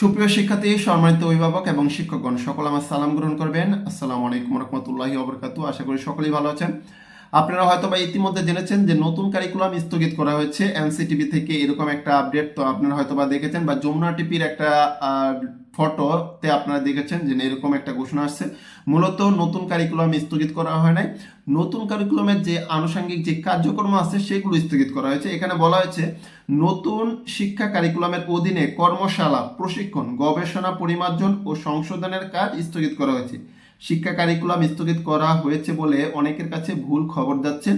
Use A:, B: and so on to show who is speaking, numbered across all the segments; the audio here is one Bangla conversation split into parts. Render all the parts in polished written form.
A: সুপ্রিয় শিক্ষার্থী, সম্মানিত অভিভাবক এবং শিক্ষকগণ, সকল আমার সালাম গ্রহণ করবেন। আসসালামু আলাইকুম রহমতুল্লাহি ওবরাকাতু। আশা করি সকলেই ভালো আছেন। আপনারা হয়তো বা ইতিমধ্যে জেনেছেন যে নতুন কারিকুলাম স্থগিত করা হয়েছে এনসিটিভি থেকে, এরকম একটা আপডেট তো আপনারা হয়তো বা দেখেছেন, বা যমুনা টিভির একটা ফটোতে আপনারা দেখেছেন যে এরকম একটা ঘোষণা আসছে। মূলত নতুন কারিকুলাম স্থগিত করা হয় নাই, নতুন কারিকুলামের যে আনুষঙ্গিক যে কার্যক্রম আছে সেগুলো স্থগিত করা হয়েছে। এখানে বলা হয়েছে নতুন শিক্ষা কারিকুলামের অধীনে কর্মশালা, প্রশিক্ষণ, গবেষণা, পরিমার্জন ও সংশোধনের কাজ স্থগিত করা হয়েছে। শিক্ষা কারিকুলাম স্থগিত করা হয়েছে বলে অনেকের কাছে ভুল খবর যাচ্ছে।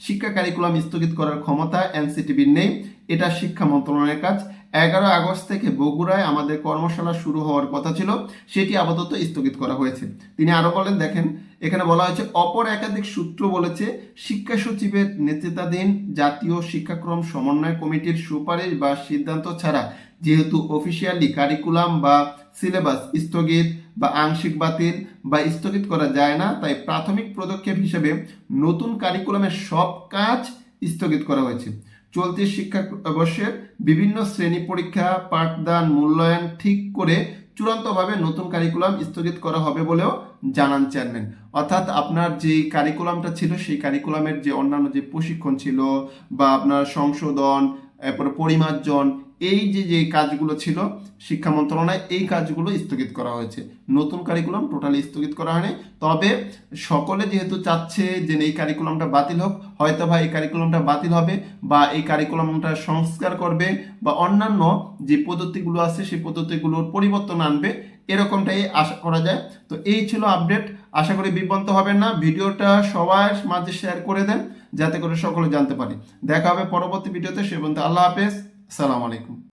A: শিক্ষা কারিকুলাম স্থগিত করার ক্ষমতা এনসিটিভির নেই, এটা শিক্ষা মন্ত্রণালয়ের কাজ। 11 আগস্ট থেকে বগুড়ায় আমাদের কর্মশালা শুরু হওয়ার কথা ছিল, সেটি আপাতত স্থগিত করা হয়েছে। তিনি আরো বলেন, দেখেন এখানে বলা হয়েছে, অপর একাধিক সূত্র বলেছে শিক্ষা সচিবের নেতৃত্বাধীন জাতীয় শিক্ষাক্রম সমন্বয় কমিটির সুপারিশ বা সিদ্ধান্ত ছাড়া যেহেতু অফিসিয়ালি কারিকুলাম বা সিলেবাস স্থগিত বা আংশিক বাতিল বা স্থগিত করা যায় না, তাই প্রাথমিক পদক্ষেপ হিসেবে নতুন কারিকুলামের সব কাজ স্থগিত করা হয়েছে। চলতি শিক্ষাবর্ষের বিভিন্ন শ্রেণী পরীক্ষা, পাঠদান, মূল্যায়ন ঠিক করে চূড়ান্তভাবে নতুন কারিকুলাম স্থগিত করা হবে বলেও জানান চেয়ারম্যান। অর্থাৎ আপনার যে কারিকুলামটা ছিল সেই কারিকুলামের যে অন্যান্য যে প্রশিক্ষণ ছিল বা আপনার সংশোধন, এরপরে পরিমার্জন, এই যে কাজগুলো ছিল শিক্ষা মন্ত্রণালয়, এই কাজগুলো স্থগিত করা হয়েছে। নতুন কারিকুলাম টোটালি স্থগিত করা হয়নি। তবে সকলে যেহেতু চাচ্ছে যে এই কারিকুলামটা বাতিল হোক, হয়তো বা এই কারিকুলামটা বাতিল হবে বা এই কারিকুলামটা সংস্কার করবে বা অন্যান্য যে পদ্ধতিগুলো আছে সেই পদ্ধতিগুলোর পরিবর্তন আনবে, এরকমটাই আশা করা যায়। তো এই ছিল আপডেট। আশা করি বিভ্রান্ত হবেন না। ভিডিওটা সবার মাঝে শেয়ার করে দেন যাতে করে সকলে জানতে পারে। দেখা হবে পরবর্তী ভিডিওতে। সে পর্যন্ত আল্লাহ হাফেজ, আসসালামু আলাইকুম।